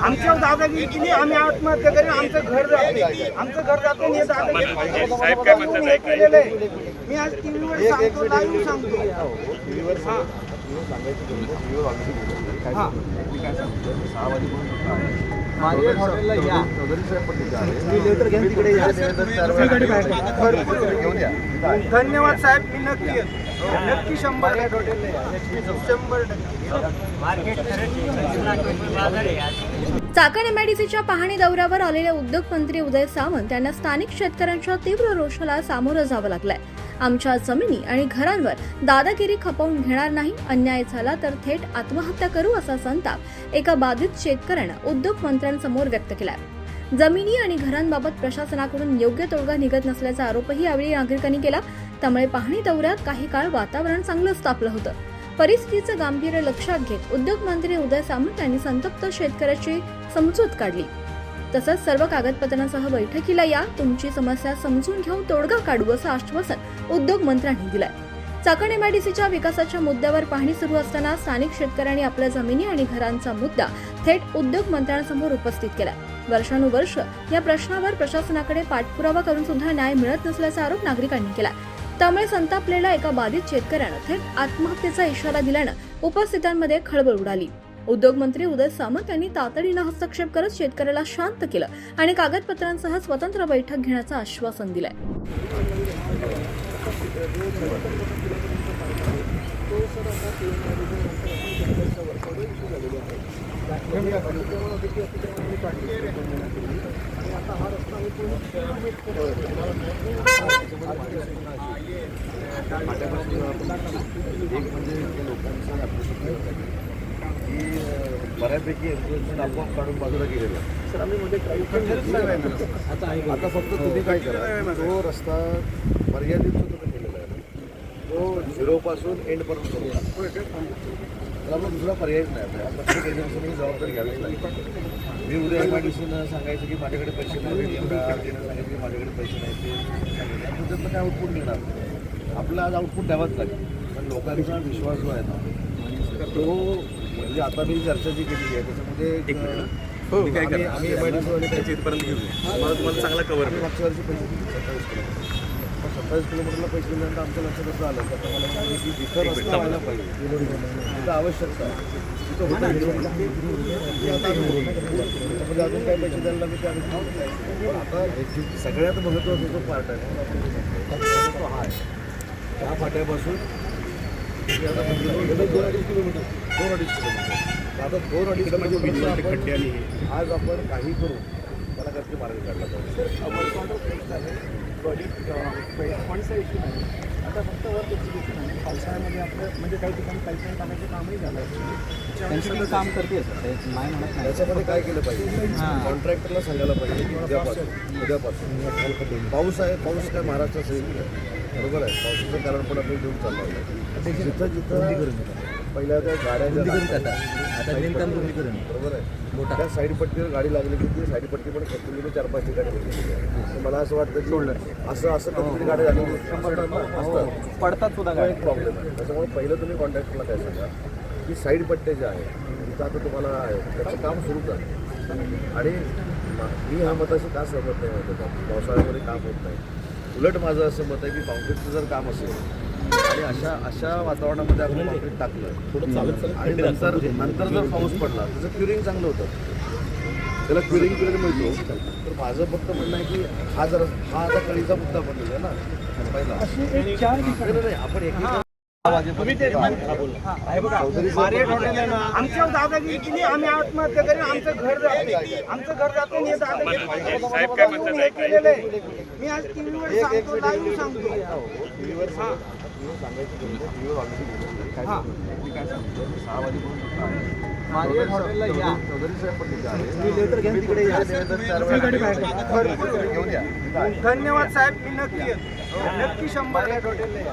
आमच्या दादागिरी केली, आम्ही आत्महत्या करेन, आमचं घर जाते, हे दादागिरी केलेलं आहे. मी आज टीव्हीवर सांगतो, लाईव्ह सांगतो. धन्यवाद साहेब, मी नक्की 100%. चाकण एमआयडीसीच्या पाहणी दौऱ्यावर आलेले उद्योगमंत्री उदय सामंत यांना स्थानिक शेतकऱ्यांच्या तीव्र रोषाला सामोरं जावं लागलंय. आमच्या जमिनी आणि घरांवर दादागिरी खपवून घेणार नाही, अन्याय झाला तर थेट आत्महत्या करू असा संताप एका बाधित शेतकऱ्यानं उद्योगमंत्र्यांसमोर व्यक्त केलाय. जमिनी आणि घरांबाबत प्रशासनाकडून योग्य तोडगा निघत नसल्याचा आरोपही यावेळी नागरिकांनी केला. त्यामुळे पाहणी दौऱ्यात काही काळ वातावरण चांगलंच तापलं होतं. परिस्थितीचं गांभीर्य लक्षात घेत उद्योगमंत्री उदय सामंत यांनी संतप्त शेतकऱ्याची समजूत काढली. तसंच सर्व कागदपत्रांसह बैठकीला या, तुमची समस्या समजून घेऊन तोडगा काढू असं आश्वासन उद्योगमंत्र्यांनी दिलंय. चाकण एमआयडीसीच्या विकासाच्या मुद्द्यावर पाहणी सुरू असताना स्थानिक शेतकऱ्यांनी आपल्या जमिनी आणि घरांचा मुद्दा थेट उद्योगमंत्र्यांसमोर उपस्थित केला. वर्षानुवर्ष या प्रश्नावर प्रशासनाकडे पाठपुरावा करून सुद्धा न्याय मिळत नसल्याचा आरोप नागरिकांनी केला. त्यामुळे संतापलेल्या एका बाधित शेतकऱ्यानं थेट आत्महत्येचा इशारा दिल्यानं उपस्थितांमध्ये खळबळ उडाली. उद्योगमंत्री उदय सामंत यांनी तातडीनं हस्तक्षेप करत शेतकऱ्याला शांत केलं आणि कागदपत्रांसह स्वतंत्र बैठक घेण्याचं आश्वासन दिलंय. बऱ्यापैकी एन्क्रोचमेंट आपोआप काढून बाजूला गेलेला आहे. सर आम्ही म्हणजे आता फक्त तुम्ही काय करा, तो रस्ता मर्यादित जो तुम्ही केलेला आहे तो 0 पासून एंडपर्यंत करू. तर आपला दुसरा पर्यायच नाही. प्रत्येक एजन्सीने जबाबदारी घ्यावीच लागेल. मी उद्या एमआयडीसीनं सांगायचं की माझ्याकडे पैसे नाही, सांगायचं की माझ्याकडे पैसे नाही, ते सांगितलं काय आउटपुट मिळणार. आपला आज आउटपुट द्यावाच लागेल. पण लोकांचा विश्वास जो आहे ना तो, म्हणजे आता मी चर्चा जी केलेली आहे त्याच्यामध्ये आम्ही एमआयडीसीवाले त्याच्या इथपर्यंत घेऊन तुम्हाला चांगला कवर. मागच्या वर्षी पैसे 27 किलोमीटरला पैसे दिल्यानंतर आमच्या लक्षात असं आलं की आता मला की जिथं रस्ता व्हायला पाहिजे तिथं आवश्यकता आहे, तिथं होतं त्याच्यामध्ये अजून काय पैसे द्यायला लागले ते आम्ही. पण आता सगळ्यात महत्त्वाचा जो पार्ट आहे तो हा आहे. त्या फाट्यापासून आता 2-2.5 किलोमीटर आता 2-2.5 किलोमीटर खड्डे आली. आज आपण काही करू त्याला कसं मार्ग काढला पाहिजे. आता फक्त वर्क एक्झिक्युशन आहे. पावसाळ्यामध्ये आपलं म्हणजे काही ठिकाणी पाईपलाईन टाकायचं कामही झालं, त्यांचं काम करते नाही म्हणत नाही. त्याच्यामध्ये काय केलं पाहिजे, कॉन्ट्रॅक्टरला सांगायला पाहिजे की उद्यापासून पाऊस आहे. पाऊस काय महाराष्ट्रात येईल बरोबर आहे. पावसाचं कारण पण आपण घेऊन चाललो आहे. जिथं पहिल्या त्या गाड्या बरोबर आहे, त्या साईड पट्टीवर गाडी लागली की ती साईड पट्टी पण कधी 4-5 ठिकाणी होती. मला असं वाटतं की असं कधी गाड्या झाली पडतात सुद्धा एक प्रॉब्लेम आहे. त्याच्यामुळे पहिलं तुम्ही कॉन्ट्रॅक्टरला काय सांगा की साईड पट्टे जे आहे तिथं आता तुम्हाला आहे त्याचं काम सुरू करा. आणि मी ह्या मताशी का सहमत नाही होतं का पावसाळ्यामध्ये काम होत नाही. उलट माझं असं मत आहे की कॉन्क्रीटचं जर काम असेल आणि अशा वातावरणामध्ये आपण कॉन्क्रीट टाकलं आणि नंतर जर पाऊस पडला त्याचं क्युरिंग चांगलं होतं, त्याला क्युरिंग मिळतो. तर माझं फक्त म्हणणं आहे की हा आता कळीचा मुद्दा बनलेला आहे ना पहिला. आपण आमच्या दादागिरी केली, आम्ही आत्महत्या करेन, आमचं घर जाते, हे दादागिरी केलेलं आहे. मी आज टीव्हीवर सांगतो, लाईव्ह सांगतो. धन्यवाद साहेब, मी नक्की 100%.